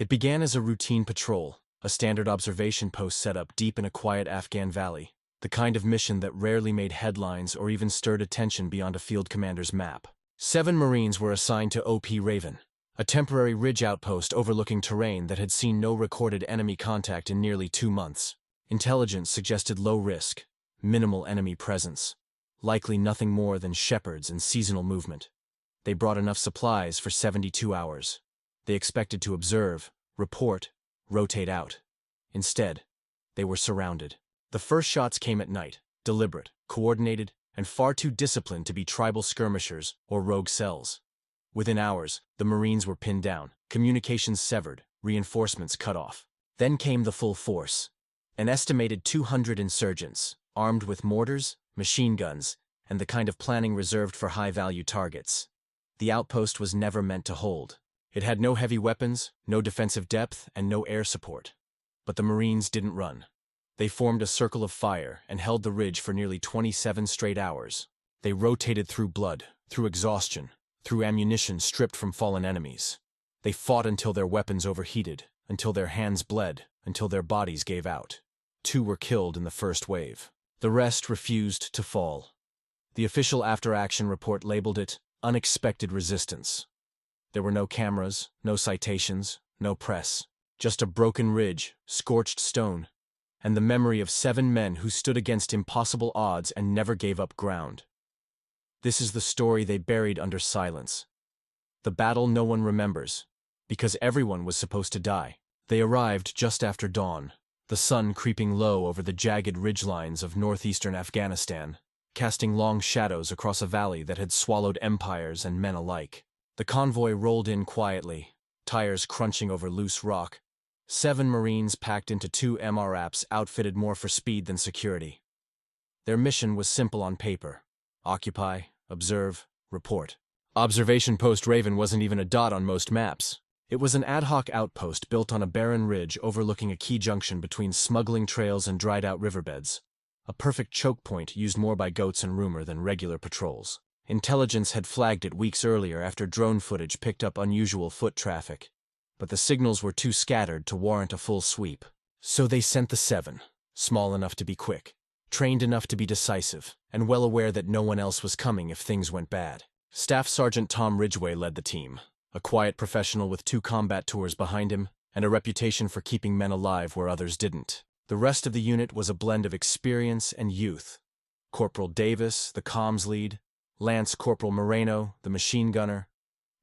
It began as a routine patrol, a standard observation post set up deep in a quiet Afghan valley, the kind of mission that rarely made headlines or even stirred attention beyond a field commander's map. 7 Marines were assigned to OP Raven, a temporary ridge outpost overlooking terrain that had seen no recorded enemy contact in nearly 2 months. Intelligence suggested low risk, minimal enemy presence, likely nothing more than shepherds and seasonal movement. They brought enough supplies for 72 hours. They expected to observe, report, rotate out. Instead, they were surrounded. The first shots came at night, deliberate, coordinated, and far too disciplined to be tribal skirmishers or rogue cells. Within hours, the Marines were pinned down, communications severed, reinforcements cut off. Then came the full force. An estimated 200 insurgents, armed with mortars, machine guns, and the kind of planning reserved for high-value targets. The outpost was never meant to hold. It had no heavy weapons, no defensive depth, and no air support. But the Marines didn't run. They formed a circle of fire and held the ridge for nearly 27 straight hours. They rotated through blood, through exhaustion, through ammunition stripped from fallen enemies. They fought until their weapons overheated, until their hands bled, until their bodies gave out. 2 were killed in the first wave. The rest refused to fall. The official after-action report labeled it unexpected resistance. There were no cameras, no citations, no press, just a broken ridge, scorched stone, and the memory of 7 men who stood against impossible odds and never gave up ground. This is the story they buried under silence. The battle no one remembers, because everyone was supposed to die. They arrived just after dawn, the sun creeping low over the jagged ridgelines of northeastern Afghanistan, casting long shadows across a valley that had swallowed empires and men alike. The convoy rolled in quietly, tires crunching over loose rock. 7 Marines packed into 2 MRAPs outfitted more for speed than security. Their mission was simple on paper: occupy, observe, report. Observation Post Raven wasn't even a dot on most maps. It was an ad hoc outpost built on a barren ridge overlooking a key junction between smuggling trails and dried-out riverbeds. A perfect choke point used more by goats and rumor than regular patrols. Intelligence had flagged it weeks earlier after drone footage picked up unusual foot traffic, but the signals were too scattered to warrant a full sweep. So they sent the 7, small enough to be quick, trained enough to be decisive, and well aware that no one else was coming if things went bad. Staff Sergeant Tom Ridgway led the team, a quiet professional with 2 combat tours behind him and a reputation for keeping men alive where others didn't. The rest of the unit was a blend of experience and youth. Corporal Davis, the comms lead, Lance Corporal Moreno, the machine gunner,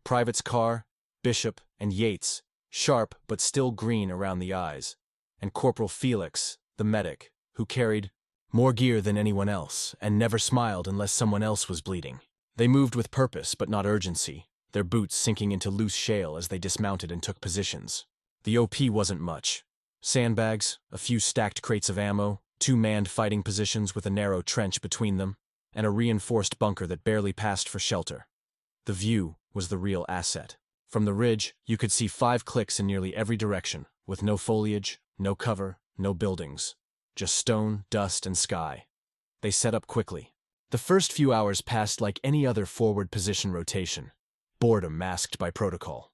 Privates Carr, Bishop, and Yates, sharp but still green around the eyes, and Corporal Felix, the medic, who carried more gear than anyone else and never smiled unless someone else was bleeding. They moved with purpose but not urgency, their boots sinking into loose shale as they dismounted and took positions. The OP wasn't much. Sandbags, a few stacked crates of ammo, 2 manned fighting positions with a narrow trench between them, and a reinforced bunker that barely passed for shelter. The view was the real asset. From the ridge, you could see 5 clicks in nearly every direction, with no foliage, no cover, no buildings. Just stone, dust, and sky. They set up quickly. The first few hours passed like any other forward position rotation, boredom masked by protocol.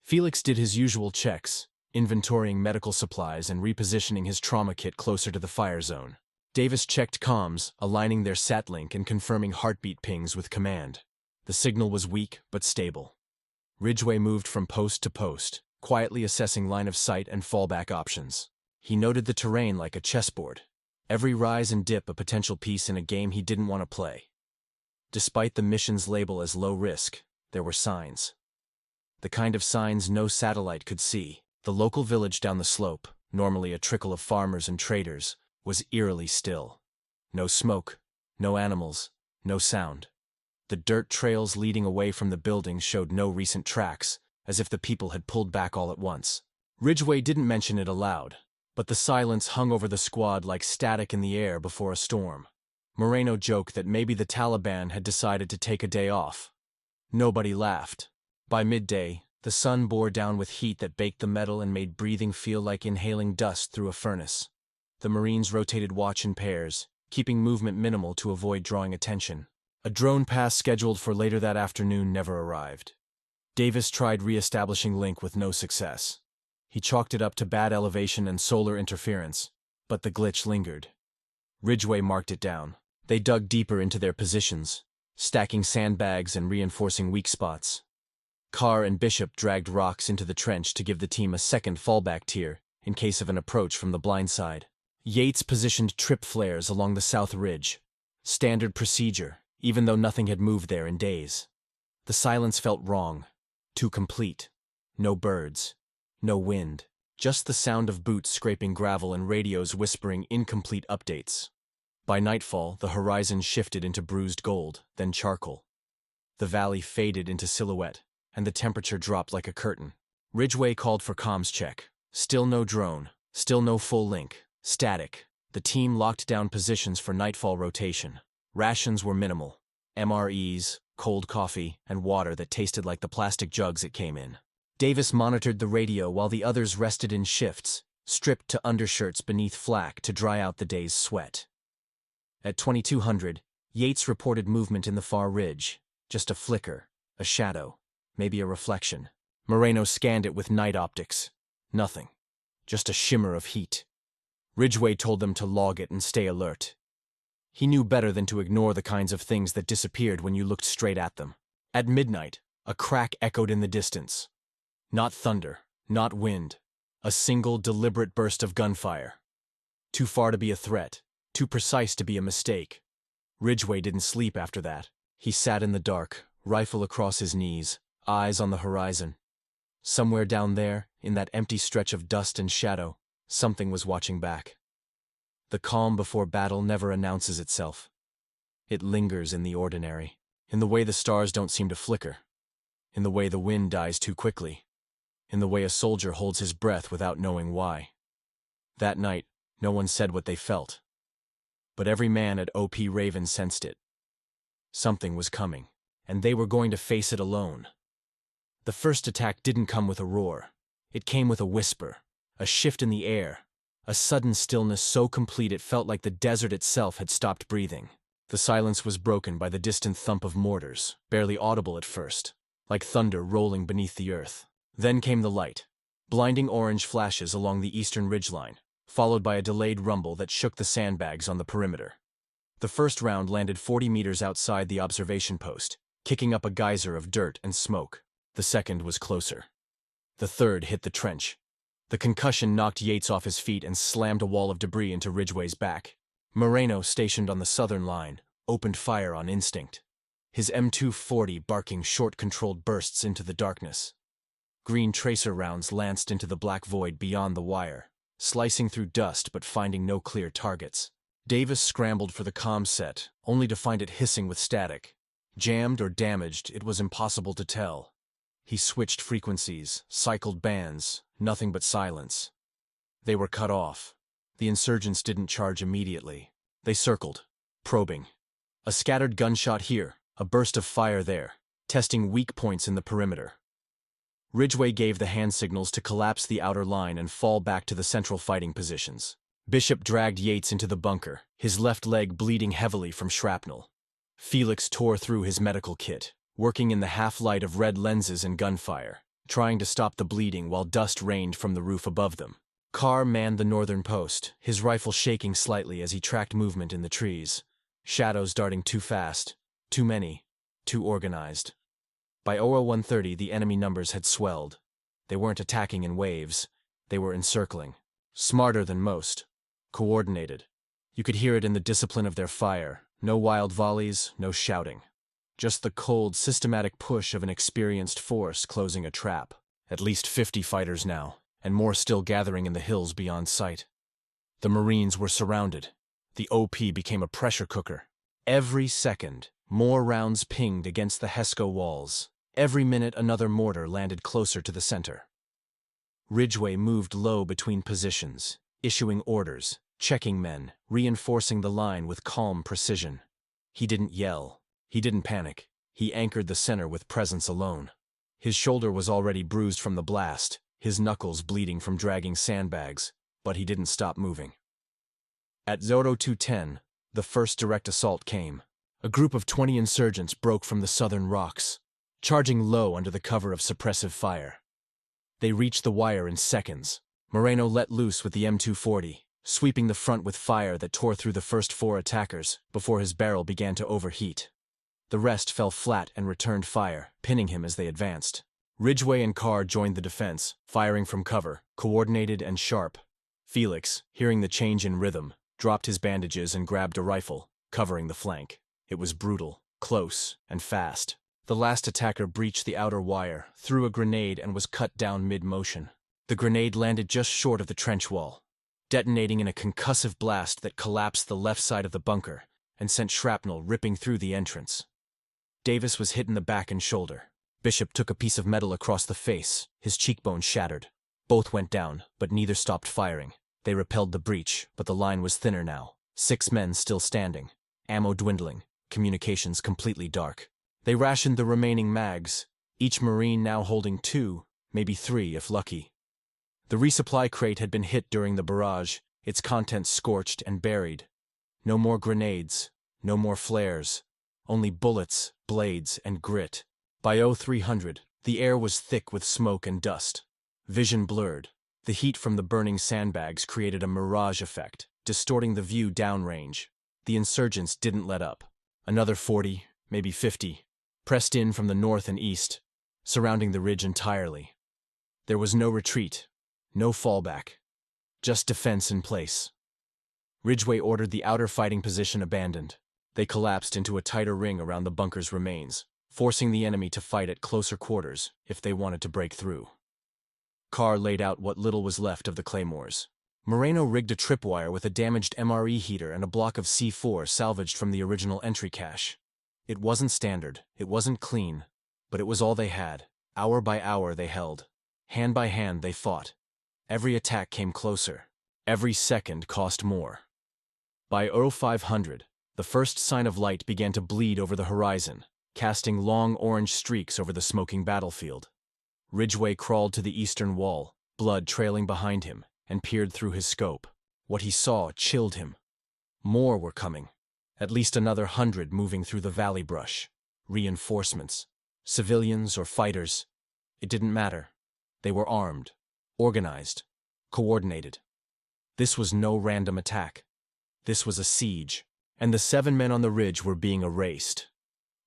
Felix did his usual checks, inventorying medical supplies and repositioning his trauma kit closer to the fire zone. Davis checked comms, aligning their SAT-link and confirming heartbeat pings with command. The signal was weak but stable. Ridgway moved from post to post, quietly assessing line of sight and fallback options. He noted the terrain like a chessboard, every rise and dip a potential piece in a game he didn't want to play. Despite the mission's label as low risk, there were signs. The kind of signs no satellite could see. The local village down the slope, normally a trickle of farmers and traders, was eerily still. No smoke, no animals, no sound. The dirt trails leading away from the buildings showed no recent tracks, as if the people had pulled back all at once. Ridgway didn't mention it aloud, but the silence hung over the squad like static in the air before a storm. Moreno joked that maybe the Taliban had decided to take a day off. Nobody laughed. By midday, the sun bore down with heat that baked the metal and made breathing feel like inhaling dust through a furnace. The Marines rotated watch in pairs, keeping movement minimal to avoid drawing attention. A drone pass scheduled for later that afternoon never arrived. Davis tried re-establishing link with no success. He chalked it up to bad elevation and solar interference, but the glitch lingered. Ridgway marked it down. They dug deeper into their positions, stacking sandbags and reinforcing weak spots. Carr and Bishop dragged rocks into the trench to give the team a second fallback tier in case of an approach from the blind side. Yates positioned trip flares along the south ridge. Standard procedure, even though nothing had moved there in days. The silence felt wrong, too complete. No birds, no wind, just the sound of boots scraping gravel and radios whispering incomplete updates. By nightfall, the horizon shifted into bruised gold, then charcoal. The valley faded into silhouette, and the temperature dropped like a curtain. Ridgway called for comms check. Still no drone, still no full link, static. The team locked down positions for nightfall rotation. Rations were minimal. MREs, cold coffee, and water that tasted like the plastic jugs it came in. Davis monitored the radio while the others rested in shifts, stripped to undershirts beneath flak to dry out the day's sweat. At 2200, Yates reported movement in the far ridge. Just a flicker, a shadow, maybe a reflection. Moreno scanned it with night optics. Nothing. Just a shimmer of heat. Ridgway told them to log it and stay alert. He knew better than to ignore the kinds of things that disappeared when you looked straight at them. At midnight, a crack echoed in the distance. Not thunder, not wind. A single, deliberate burst of gunfire. Too far to be a threat, too precise to be a mistake. Ridgway didn't sleep after that. He sat in the dark, rifle across his knees, eyes on the horizon. Somewhere down there, in that empty stretch of dust and shadow, something was watching back. The calm before battle never announces itself. It lingers in the ordinary, in the way the stars don't seem to flicker, in the way the wind dies too quickly, in the way a soldier holds his breath without knowing why. That night, no one said what they felt. But every man at OP Raven sensed it. Something was coming, and they were going to face it alone. The first attack didn't come with a roar. It came with a whisper, a shift in the air, a sudden stillness so complete it felt like the desert itself had stopped breathing. The silence was broken by the distant thump of mortars, barely audible at first, like thunder rolling beneath the earth. Then came the light, blinding orange flashes along the eastern ridgeline, followed by a delayed rumble that shook the sandbags on the perimeter. The first round landed 40 meters outside the observation post, kicking up a geyser of dirt and smoke. The second was closer. The third hit the trench. The concussion knocked Yates off his feet and slammed a wall of debris into Ridgway's back. Moreno, stationed on the southern line, opened fire on instinct. His M240 barking short controlled bursts into the darkness. Green tracer rounds lanced into the black void beyond the wire, slicing through dust but finding no clear targets. Davis scrambled for the comm set, only to find it hissing with static. Jammed or damaged, it was impossible to tell. He switched frequencies, cycled bands, nothing but silence. They were cut off. The insurgents didn't charge immediately. They circled, probing. A scattered gunshot here, a burst of fire there, testing weak points in the perimeter. Ridgway gave the hand signals to collapse the outer line and fall back to the central fighting positions. Bishop dragged Yates into the bunker, his left leg bleeding heavily from shrapnel. Felix tore through his medical kit, working in the half-light of red lenses and gunfire, trying to stop the bleeding while dust rained from the roof above them. Carr manned the northern post, his rifle shaking slightly as he tracked movement in the trees. Shadows darting too fast, too many, too organized. By 0130, the enemy numbers had swelled. They weren't attacking in waves. They were encircling. Smarter than most. Coordinated. You could hear it in the discipline of their fire. No wild volleys, no shouting. Just the cold, systematic push of an experienced force closing a trap. At least 50 fighters now, and more still gathering in the hills beyond sight. The Marines were surrounded. The OP became a pressure cooker. Every second, more rounds pinged against the Hesco walls. Every minute, another mortar landed closer to the center. Ridgway moved low between positions, issuing orders, checking men, reinforcing the line with calm precision. He didn't yell. He didn't panic. He anchored the center with presence alone. His shoulder was already bruised from the blast, his knuckles bleeding from dragging sandbags, but he didn't stop moving. At 0210, the first direct assault came. A group of 20 insurgents broke from the southern rocks, charging low under the cover of suppressive fire. They reached the wire in seconds. Moreno let loose with the M240, sweeping the front with fire that tore through the first 4 attackers before his barrel began to overheat. The rest fell flat and returned fire, pinning him as they advanced. Ridgway and Carr joined the defense, firing from cover, coordinated and sharp. Felix, hearing the change in rhythm, dropped his bandages and grabbed a rifle, covering the flank. It was brutal, close, and fast. The last attacker breached the outer wire, threw a grenade, and was cut down mid-motion. The grenade landed just short of the trench wall, detonating in a concussive blast that collapsed the left side of the bunker and sent shrapnel ripping through the entrance. Davis was hit in the back and shoulder. Bishop took a piece of metal across the face, his cheekbone shattered. Both went down, but neither stopped firing. They repelled the breach, but the line was thinner now. 6 men still standing. Ammo dwindling, communications completely dark. They rationed the remaining mags, each Marine now holding 2, maybe 3 if lucky. The resupply crate had been hit during the barrage, its contents scorched and buried. No more grenades, no more flares, only bullets, blades, and grit. By 0300, the air was thick with smoke and dust. Vision blurred. The heat from the burning sandbags created a mirage effect, distorting the view downrange. The insurgents didn't let up. Another 40, maybe 50, pressed in from the north and east, surrounding the ridge entirely. There was no retreat, no fallback, just defense in place. Ridgway ordered the outer fighting position abandoned. They collapsed into a tighter ring around the bunker's remains, forcing the enemy to fight at closer quarters if they wanted to break through. Carr laid out what little was left of the claymores. Moreno rigged a tripwire with a damaged MRE heater and a block of C4 salvaged from the original entry cache. It wasn't standard, it wasn't clean, but it was all they had. Hour by hour they held. Hand by hand they fought. Every attack came closer. Every second cost more. By 0500, the first sign of light began to bleed over the horizon, casting long orange streaks over the smoking battlefield. Ridgway crawled to the eastern wall, blood trailing behind him, and peered through his scope. What he saw chilled him. More were coming. At least another 100 moving through the valley brush. Reinforcements. Civilians or fighters. It didn't matter. They were armed, organized, coordinated. This was no random attack. This was a siege, and the 7 men on the ridge were being erased.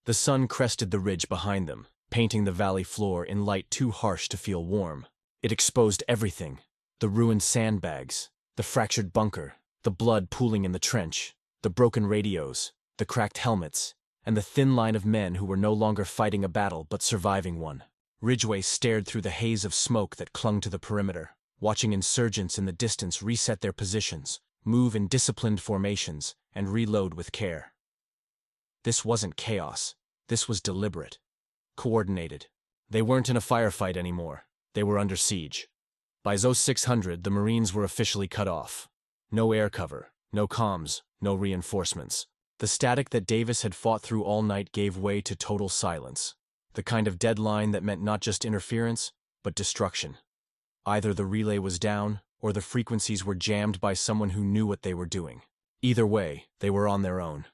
The sun crested the ridge behind them, painting the valley floor in light too harsh to feel warm. It exposed everything. The ruined sandbags, the fractured bunker, the blood pooling in the trench, the broken radios, the cracked helmets, and the thin line of men who were no longer fighting a battle but surviving one. Ridgway stared through the haze of smoke that clung to the perimeter, watching insurgents in the distance reset their positions, move in disciplined formations, and reload with care. This wasn't chaos. This was deliberate. Coordinated. They weren't in a firefight anymore. They were under siege. By 0600, the Marines were officially cut off. No air cover, no comms, no reinforcements. The static that Davis had fought through all night gave way to total silence. The kind of deadline that meant not just interference, but destruction. Either the relay was down, or the frequencies were jammed by someone who knew what they were doing. Either way, they were on their own.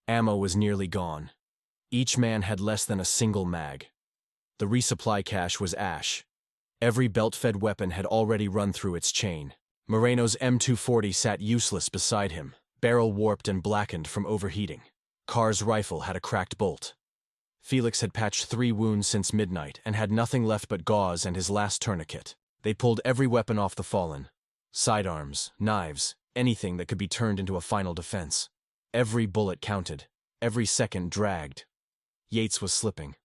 Ammo was nearly gone. Each man had less than a single mag. The resupply cache was ash. Every belt-fed weapon had already run through its chain. Moreno's M240 sat useless beside him, barrel warped and blackened from overheating. Carr's rifle had a cracked bolt. Felix had patched 3 wounds since midnight and had nothing left but gauze and his last tourniquet. They pulled every weapon off the fallen. Sidearms, knives, anything that could be turned into a final defense. Every bullet counted. Every second dragged. Yates was slipping.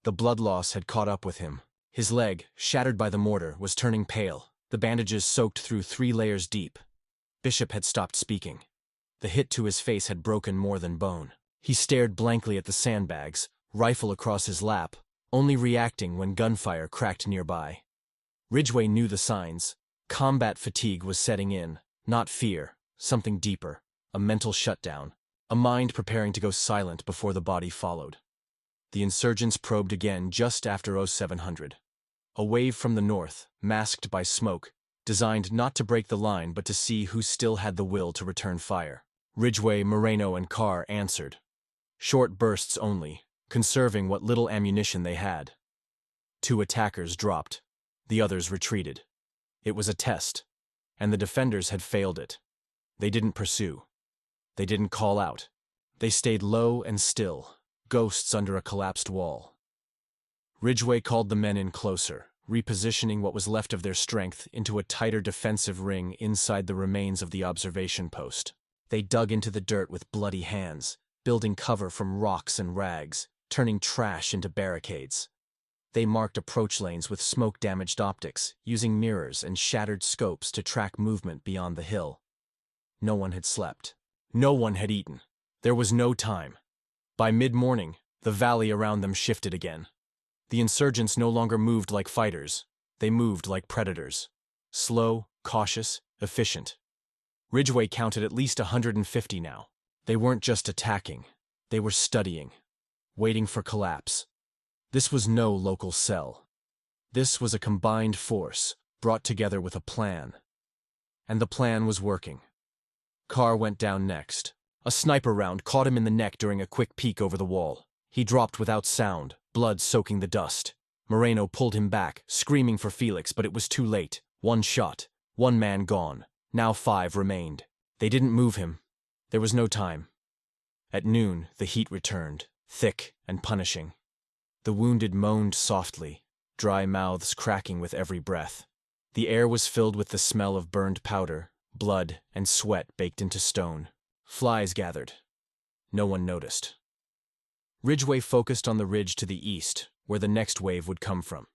The blood loss had caught up with him. His leg, shattered by the mortar, was turning pale, the bandages soaked through 3 layers deep. Bishop had stopped speaking. The hit to his face had broken more than bone. He stared blankly at the sandbags, rifle across his lap, only reacting when gunfire cracked nearby. Ridgway knew the signs. Combat fatigue was setting in, not fear, something deeper, a mental shutdown, a mind preparing to go silent before the body followed. The insurgents probed again just after 0700. A wave from the north, masked by smoke, designed not to break the line but to see who still had the will to return fire. Ridgway, Moreno, and Carr answered. Short bursts only, conserving what little ammunition they had. 2 attackers dropped. The others retreated. It was a test, and the defenders had failed it. They didn't pursue. They didn't call out. They stayed low and still, ghosts under a collapsed wall. Ridgway called the men in closer, repositioning what was left of their strength into a tighter defensive ring inside the remains of the observation post. They dug into the dirt with bloody hands, building cover from rocks and rags, turning trash into barricades. They marked approach lanes with smoke-damaged optics, using mirrors and shattered scopes to track movement beyond the hill. No one had slept. No one had eaten. There was no time. By mid-morning, the valley around them shifted again. The insurgents no longer moved like fighters. They moved like predators. Slow, cautious, efficient. Ridgway counted at least 150 now. They weren't just attacking. They were studying, waiting for collapse. This was no local cell. This was a combined force, brought together with a plan. And the plan was working. Carr went down next. A sniper round caught him in the neck during a quick peek over the wall. He dropped without sound, blood soaking the dust. Moreno pulled him back, screaming for Felix, but it was too late. One shot. One man gone. Now 5 remained. They didn't move him. There was no time. At noon, the heat returned, thick and punishing. The wounded moaned softly, dry mouths cracking with every breath. The air was filled with the smell of burned powder, blood, and sweat baked into stone. Flies gathered. No one noticed. Ridgway focused on the ridge to the east, where the next wave would come from.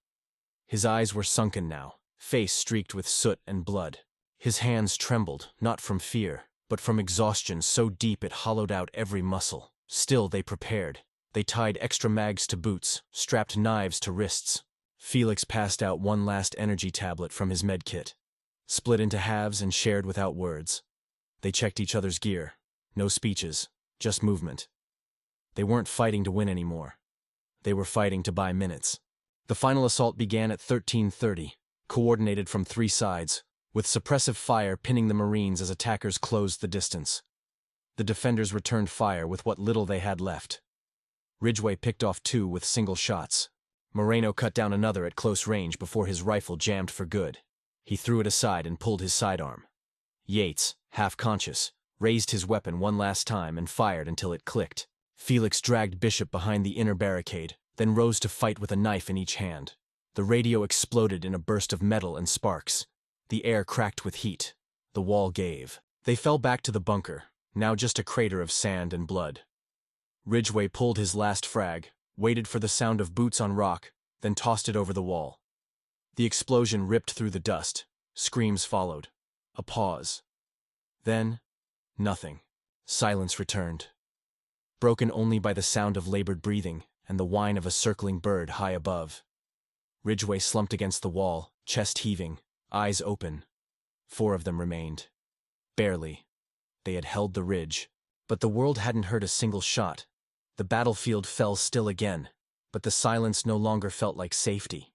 His eyes were sunken now, face streaked with soot and blood. His hands trembled, not from fear, but from exhaustion so deep it hollowed out every muscle. Still they prepared. They tied extra mags to boots, strapped knives to wrists. Felix passed out one last energy tablet from his med kit. Split into halves and shared without words. They checked each other's gear. No speeches, just movement. They weren't fighting to win anymore. They were fighting to buy minutes. The final assault began at 13:30, coordinated from 3 sides, with suppressive fire pinning the Marines as attackers closed the distance. The defenders returned fire with what little they had left. Ridgway picked off 2 with single shots. Moreno cut down another at close range before his rifle jammed for good. He threw it aside and pulled his sidearm. Yates, half conscious, raised his weapon one last time and fired until it clicked. Felix dragged Bishop behind the inner barricade, then rose to fight with a knife in each hand. The radio exploded in a burst of metal and sparks. The air cracked with heat. The wall gave. They fell back to the bunker, now just a crater of sand and blood. Ridgway pulled his last frag, waited for the sound of boots on rock, then tossed it over the wall. The explosion ripped through the dust. Screams followed. A pause. Then, nothing. Silence returned, broken only by the sound of labored breathing and the whine of a circling bird high above. Ridgway slumped against the wall, chest heaving, eyes open. 4 of them remained. Barely. They had held the ridge. But the world hadn't heard a single shot. The battlefield fell still again, but the silence no longer felt like safety.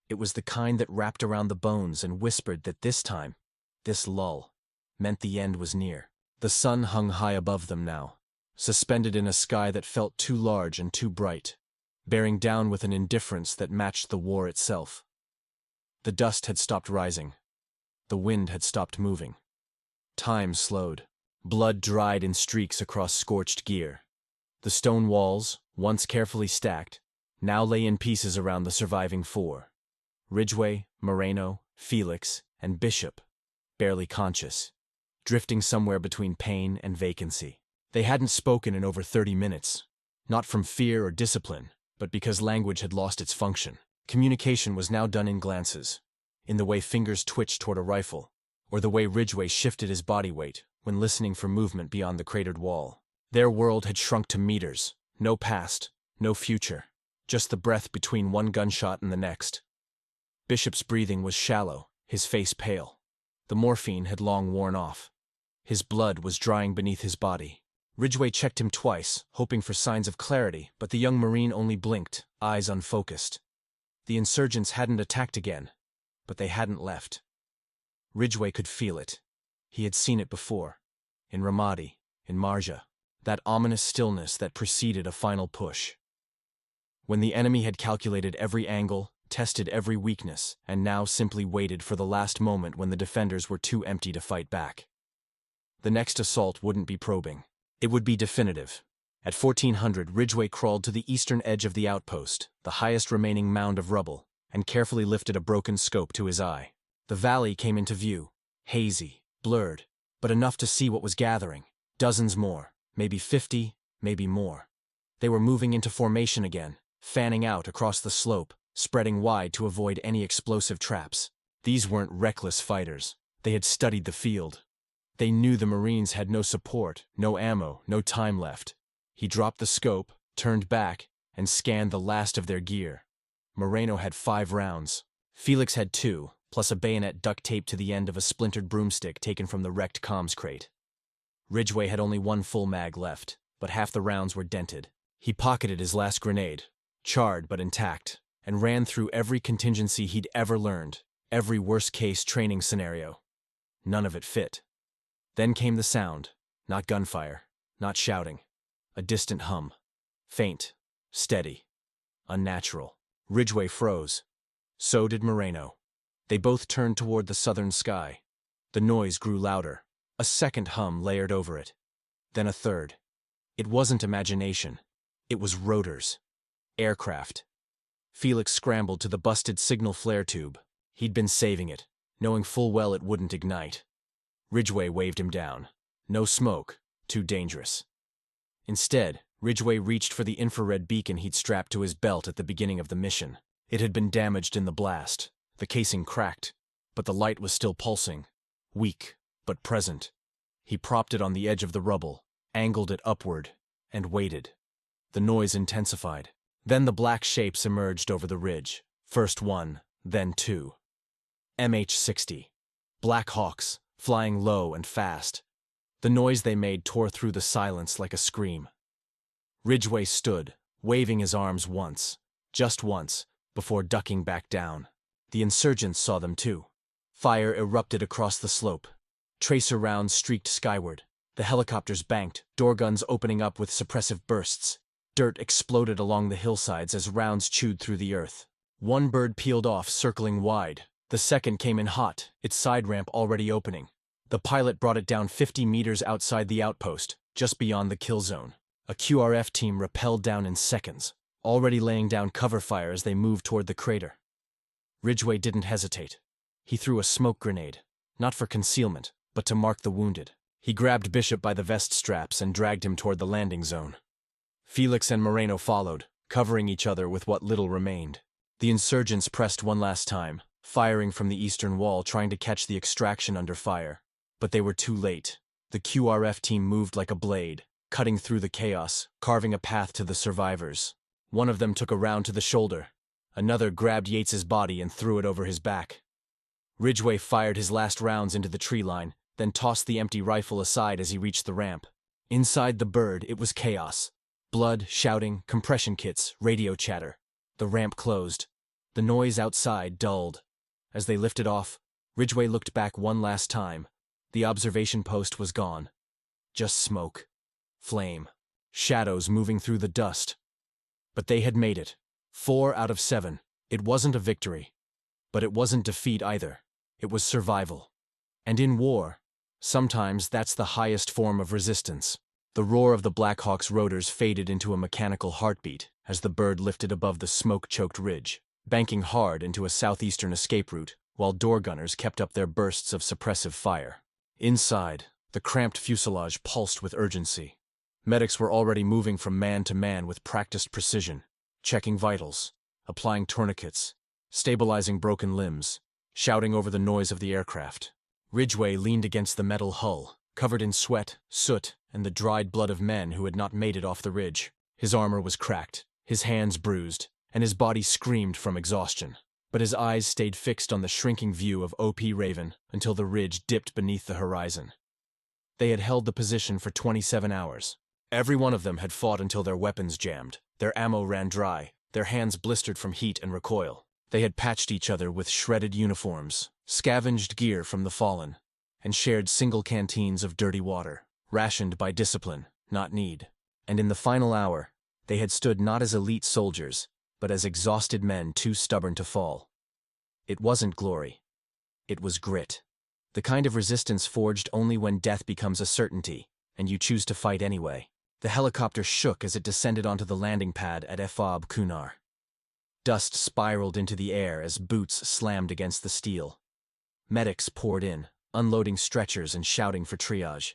It was the kind that wrapped around the bones and whispered that this time, this lull, meant the end was near. The sun hung high above them now, suspended in a sky that felt too large and too bright, bearing down with an indifference that matched the war itself. The dust had stopped rising. The wind had stopped moving. Time slowed. Blood dried in streaks across scorched gear. The stone walls, once carefully stacked, now lay in pieces around the surviving 4. Ridgway, Moreno, Felix, and Bishop, barely conscious, drifting somewhere between pain and vacancy. They hadn't spoken in over 30 minutes, not from fear or discipline, but because language had lost its function. Communication was now done in glances, in the way fingers twitched toward a rifle, or the way Ridgway shifted his body weight when listening for movement beyond the cratered wall. Their world had shrunk to meters, no past, no future, just the breath between one gunshot and the next. Bishop's breathing was shallow, his face pale. The morphine had long worn off. His blood was drying beneath his body. Ridgway checked him twice, hoping for signs of clarity, but the young Marine only blinked, eyes unfocused. The insurgents hadn't attacked again, but they hadn't left. Ridgway could feel it. He had seen it before, in Ramadi, in Marja, that ominous stillness that preceded a final push. When the enemy had calculated every angle, tested every weakness, and now simply waited for the last moment when the defenders were too empty to fight back. The next assault wouldn't be probing. It would be definitive. At 1400, Ridgway crawled to the eastern edge of the outpost, the highest remaining mound of rubble, and carefully lifted a broken scope to his eye. The valley came into view, hazy, blurred, but enough to see what was gathering. Dozens more, maybe 50, maybe more. They were moving into formation again, fanning out across the slope, spreading wide to avoid any explosive traps. These weren't reckless fighters. They had studied the field. They knew the Marines had no support, no ammo, no time left. He dropped the scope, turned back, and scanned the last of their gear. Moreno had 5 rounds. Felix had 2, plus a bayonet duct taped to the end of a splintered broomstick taken from the wrecked comms crate. Ridgway had only 1 full mag left, but half the rounds were dented. He pocketed his last grenade, charred but intact, and ran through every contingency he'd ever learned, every worst-case training scenario. None of it fit. Then came the sound, not gunfire, not shouting. A distant hum. Faint, steady, unnatural. Ridgway froze. So did Moreno. They both turned toward the southern sky. The noise grew louder. A second hum layered over it. Then a third. It wasn't imagination. It was rotors. Aircraft. Felix scrambled to the busted signal flare tube. He'd been saving it, knowing full well it wouldn't ignite. Ridgway waved him down. No smoke. Too dangerous. Instead, Ridgway reached for the infrared beacon he'd strapped to his belt at the beginning of the mission. It had been damaged in the blast. The casing cracked, but the light was still pulsing. Weak, but present. He propped it on the edge of the rubble, angled it upward, and waited. The noise intensified. Then the black shapes emerged over the ridge. First 1, then 2. MH-60. Black Hawks, flying low and fast. The noise they made tore through the silence like a scream. Ridgway stood, waving his arms once, just once, before ducking back down. The insurgents saw them too. Fire erupted across the slope. Tracer rounds streaked skyward. The helicopters banked, door guns opening up with suppressive bursts. Dirt exploded along the hillsides as rounds chewed through the earth. One bird peeled off, circling wide. The second came in hot, its side ramp already opening. The pilot brought it down 50 meters outside the outpost, just beyond the kill zone. A QRF team rappelled down in seconds, already laying down cover fire as they moved toward the crater. Ridgway didn't hesitate. He threw a smoke grenade, not for concealment, but to mark the wounded. He grabbed Bishop by the vest straps and dragged him toward the landing zone. Felix and Moreno followed, covering each other with what little remained. The insurgents pressed one last time, firing from the eastern wall, trying to catch the extraction under fire. But they were too late. The QRF team moved like a blade, cutting through the chaos, carving a path to the survivors. One of them took a round to the shoulder. Another grabbed Yates's body and threw it over his back. Ridgway fired his last rounds into the tree line, then tossed the empty rifle aside as he reached the ramp. Inside the bird, it was chaos. Blood, shouting, compression kits, radio chatter. The ramp closed. The noise outside dulled. As they lifted off, Ridgway looked back one last time. The observation post was gone. Just smoke. Flame. Shadows moving through the dust. But they had made it. 4 out of 7. It wasn't a victory. But it wasn't defeat either. It was survival. And in war, sometimes that's the highest form of resistance. The roar of the Black Hawk's rotors faded into a mechanical heartbeat as the bird lifted above the smoke-choked ridge, banking hard into a southeastern escape route, while door gunners kept up their bursts of suppressive fire. Inside, the cramped fuselage pulsed with urgency. Medics were already moving from man to man with practiced precision, checking vitals, applying tourniquets, stabilizing broken limbs, shouting over the noise of the aircraft. Ridgway leaned against the metal hull, covered in sweat, soot, and the dried blood of men who had not made it off the ridge. His armor was cracked, his hands bruised, and his body screamed from exhaustion. But his eyes stayed fixed on the shrinking view of OP Raven until the ridge dipped beneath the horizon. They had held the position for 27 hours. Every one of them had fought until their weapons jammed, their ammo ran dry, their hands blistered from heat and recoil. They had patched each other with shredded uniforms, scavenged gear from the fallen, and shared single canteens of dirty water, rationed by discipline, not need. And in the final hour, they had stood not as elite soldiers, but as exhausted men too stubborn to fall. It wasn't glory. It was grit. The kind of resistance forged only when death becomes a certainty, and you choose to fight anyway. The helicopter shook as it descended onto the landing pad at Efab Kunar. Dust spiraled into the air as boots slammed against the steel. Medics poured in, unloading stretchers and shouting for triage.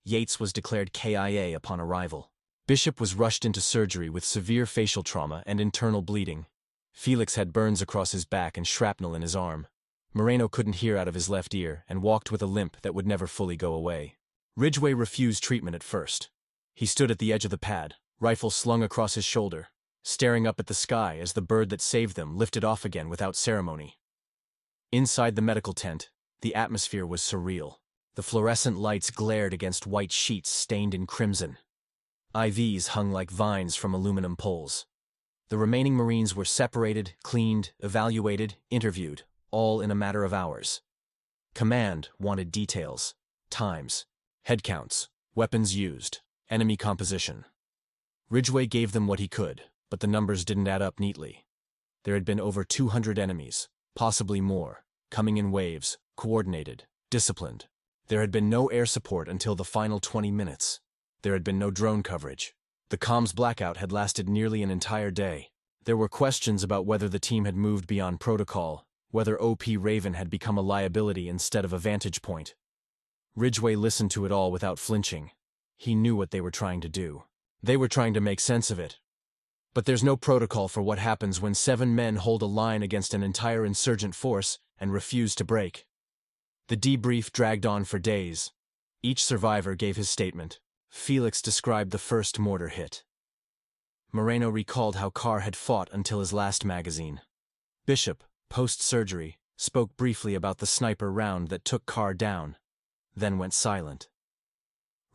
Yates was declared KIA upon arrival. Bishop was rushed into surgery with severe facial trauma and internal bleeding. Felix had burns across his back and shrapnel in his arm. Moreno couldn't hear out of his left ear and walked with a limp that would never fully go away. Ridgway refused treatment at first. He stood at the edge of the pad, rifle slung across his shoulder, staring up at the sky as the bird that saved them lifted off again without ceremony. Inside the medical tent, the atmosphere was surreal. The fluorescent lights glared against white sheets stained in crimson. IVs hung like vines from aluminum poles. The remaining Marines were separated, cleaned, evaluated, interviewed, all in a matter of hours. Command wanted details, times, head counts, weapons used, enemy composition. Ridgway gave them what he could, but the numbers didn't add up neatly. There had been over 200 enemies, possibly more, coming in waves, coordinated, disciplined. There had been no air support until the final 20 minutes. There had been no drone coverage. The comms blackout had lasted nearly an entire day. There were questions about whether the team had moved beyond protocol, whether OP Raven had become a liability instead of a vantage point. Ridgway listened to it all without flinching. He knew what they were trying to do. They were trying to make sense of it. But there's no protocol for what happens when 7 men hold a line against an entire insurgent force and refuse to break. The debrief dragged on for days. Each survivor gave his statement. Felix described the first mortar hit. Moreno recalled how Carr had fought until his last magazine. Bishop, post-surgery, spoke briefly about the sniper round that took Carr down, then went silent.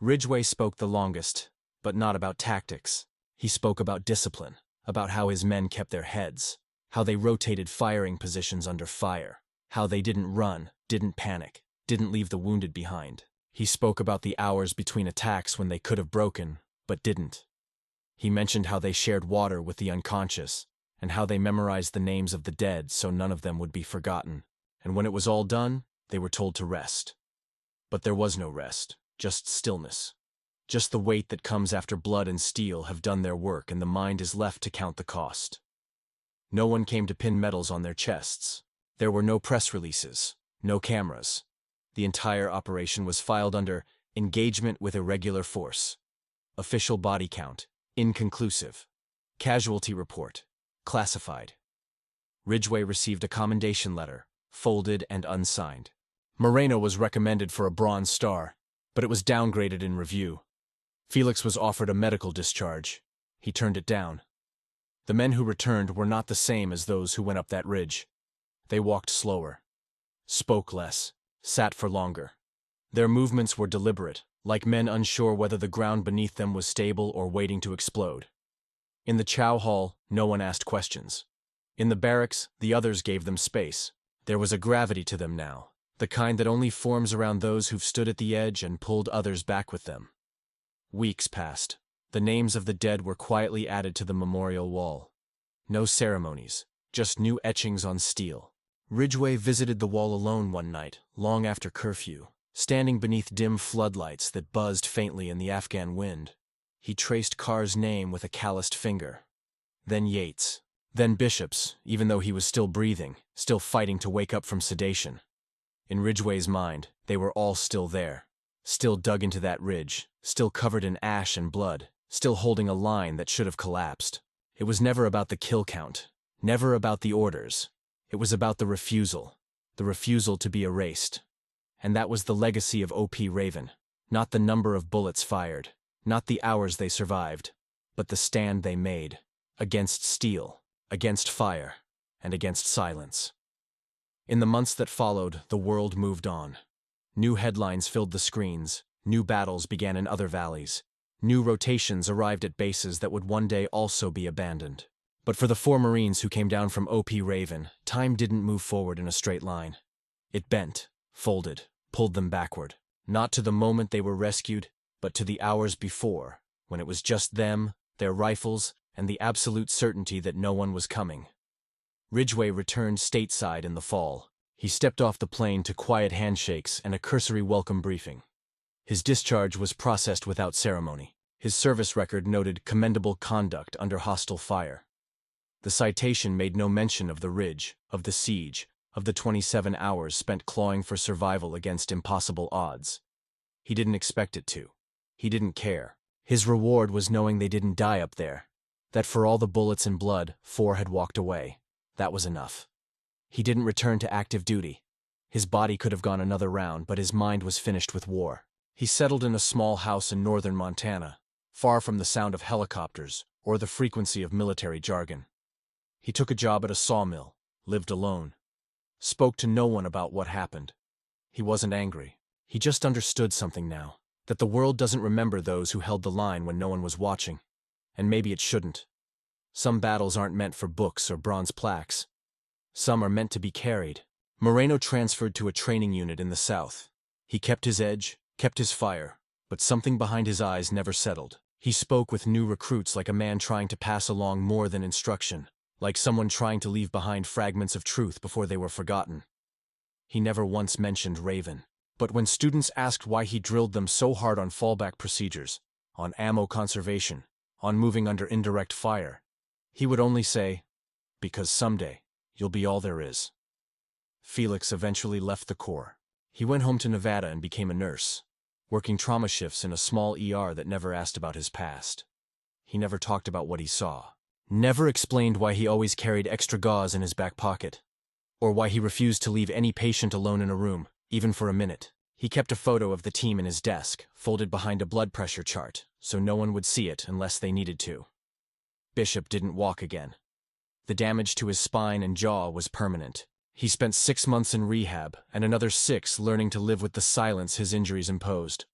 Ridgway spoke the longest, but not about tactics. He spoke about discipline, about how his men kept their heads, how they rotated firing positions under fire, how they didn't run, didn't panic, didn't leave the wounded behind. He spoke about the hours between attacks when they could have broken, but didn't. He mentioned how they shared water with the unconscious, and how they memorized the names of the dead so none of them would be forgotten. And when it was all done, they were told to rest. But there was no rest, just stillness. Just the weight that comes after blood and steel have done their work and the mind is left to count the cost. No one came to pin medals on their chests. There were no press releases, no cameras. The entire operation was filed under engagement with irregular force. Official body count, inconclusive. Casualty report, classified. Ridgway received a commendation letter, folded and unsigned. Moreno was recommended for a Bronze Star, but it was downgraded in review. Felix was offered a medical discharge. He turned it down. The men who returned were not the same as those who went up that ridge. They walked slower, spoke less, sat for longer. Their movements were deliberate, like men unsure whether the ground beneath them was stable or waiting to explode. In the chow hall, no one asked questions. In the barracks, the others gave them space. There was a gravity to them now, the kind that only forms around those who've stood at the edge and pulled others back with them. Weeks passed. The names of the dead were quietly added to the memorial wall. No ceremonies, just new etchings on steel. Ridgway visited the wall alone one night, long after curfew, standing beneath dim floodlights that buzzed faintly in the Afghan wind. He traced Carr's name with a calloused finger. Then Yates. Then Bishop's, even though he was still breathing, still fighting to wake up from sedation. In Ridgway's mind, they were all still there. Still dug into that ridge, still covered in ash and blood, still holding a line that should have collapsed. It was never about the kill count, never about the orders. It was about the refusal to be erased. And that was the legacy of OP Raven, not the number of bullets fired, not the hours they survived, but the stand they made, against steel, against fire, and against silence. In the months that followed, the world moved on. New headlines filled the screens, new battles began in other valleys, new rotations arrived at bases that would one day also be abandoned. But for the 4 Marines who came down from OP Raven, time didn't move forward in a straight line. It bent, folded, pulled them backward, not to the moment they were rescued, but to the hours before, when it was just them, their rifles, and the absolute certainty that no one was coming. Ridgway returned stateside in the fall. He stepped off the plane to quiet handshakes and a cursory welcome briefing. His discharge was processed without ceremony. His service record noted commendable conduct under hostile fire. The citation made no mention of the ridge, of the siege, of the 27 hours spent clawing for survival against impossible odds. He didn't expect it to. He didn't care. His reward was knowing they didn't die up there. That for all the bullets and blood, 4 had walked away. That was enough. He didn't return to active duty. His body could have gone another round, but his mind was finished with war. He settled in a small house in northern Montana, far from the sound of helicopters or the frequency of military jargon. He took a job at a sawmill, lived alone, spoke to no one about what happened. He wasn't angry. He just understood something now, that the world doesn't remember those who held the line when no one was watching. And maybe it shouldn't. Some battles aren't meant for books or bronze plaques. Some are meant to be carried. Moreno transferred to a training unit in the south. He kept his edge, kept his fire, but something behind his eyes never settled. He spoke with new recruits like a man trying to pass along more than instruction, like someone trying to leave behind fragments of truth before they were forgotten. He never once mentioned Raven. But when students asked why he drilled them so hard on fallback procedures, on ammo conservation, on moving under indirect fire, he would only say, "Because someday, you'll be all there is." Felix eventually left the Corps. He went home to Nevada and became a nurse, working trauma shifts in a small ER that never asked about his past. He never talked about what he saw, never explained why he always carried extra gauze in his back pocket, or why he refused to leave any patient alone in a room, even for a minute. He kept a photo of the team in his desk, folded behind a blood pressure chart, so no one would see it unless they needed to. Bishop didn't walk again. The damage to his spine and jaw was permanent. He spent 6 months in rehab, and another 6 learning to live with the silence his injuries imposed.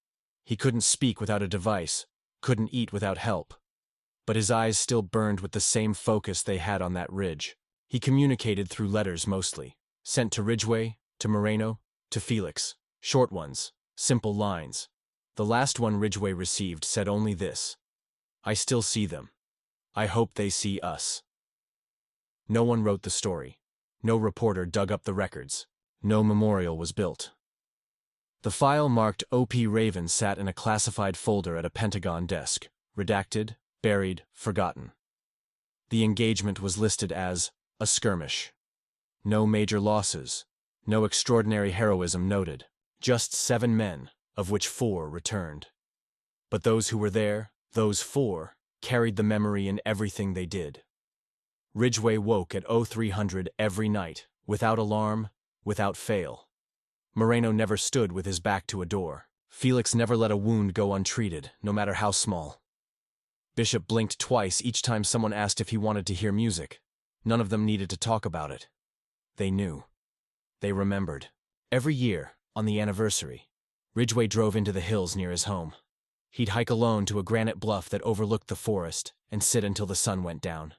He couldn't speak without a device, couldn't eat without help. But his eyes still burned with the same focus they had on that ridge. He communicated through letters mostly, sent to Ridgway, to Moreno, to Felix. Short ones, simple lines. The last one Ridgway received said only this: "I still see them. I hope they see us." No one wrote the story. No reporter dug up the records. No memorial was built. The file marked O.P. Raven sat in a classified folder at a Pentagon desk, redacted, buried, forgotten. The engagement was listed as a skirmish. No major losses. No extraordinary heroism noted. Just 7 men, of which 4 returned. But those who were there, those 4, carried the memory in everything they did. Ridgway woke at 0300 every night, without alarm, without fail. Moreno never stood with his back to a door. Felix never let a wound go untreated, no matter how small. Bishop blinked twice each time someone asked if he wanted to hear music. None of them needed to talk about it. They knew. They remembered. Every year, on the anniversary, Ridgway drove into the hills near his home. He'd hike alone to a granite bluff that overlooked the forest and sit until the sun went down.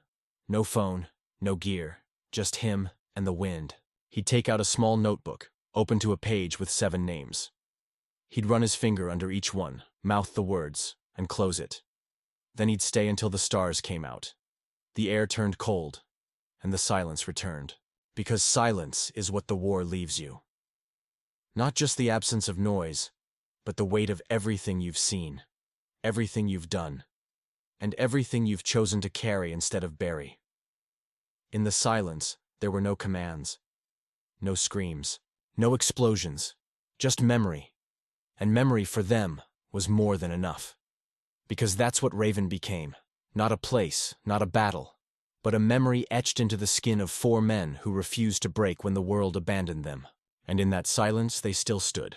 No phone, no gear, just him and the wind. He'd take out a small notebook, open to a page with 7 names. He'd run his finger under each one, mouth the words, and close it. Then he'd stay until the stars came out. The air turned cold, and the silence returned. Because silence is what the war leaves you. Not just the absence of noise, but the weight of everything you've seen, everything you've done, and everything you've chosen to carry instead of bury. In the silence, there were no commands, no screams, no explosions, just memory. And memory for them was more than enough. Because that's what Raven became. Not a place, not a battle, but a memory etched into the skin of 4 men who refused to break when the world abandoned them. And in that silence they still stood.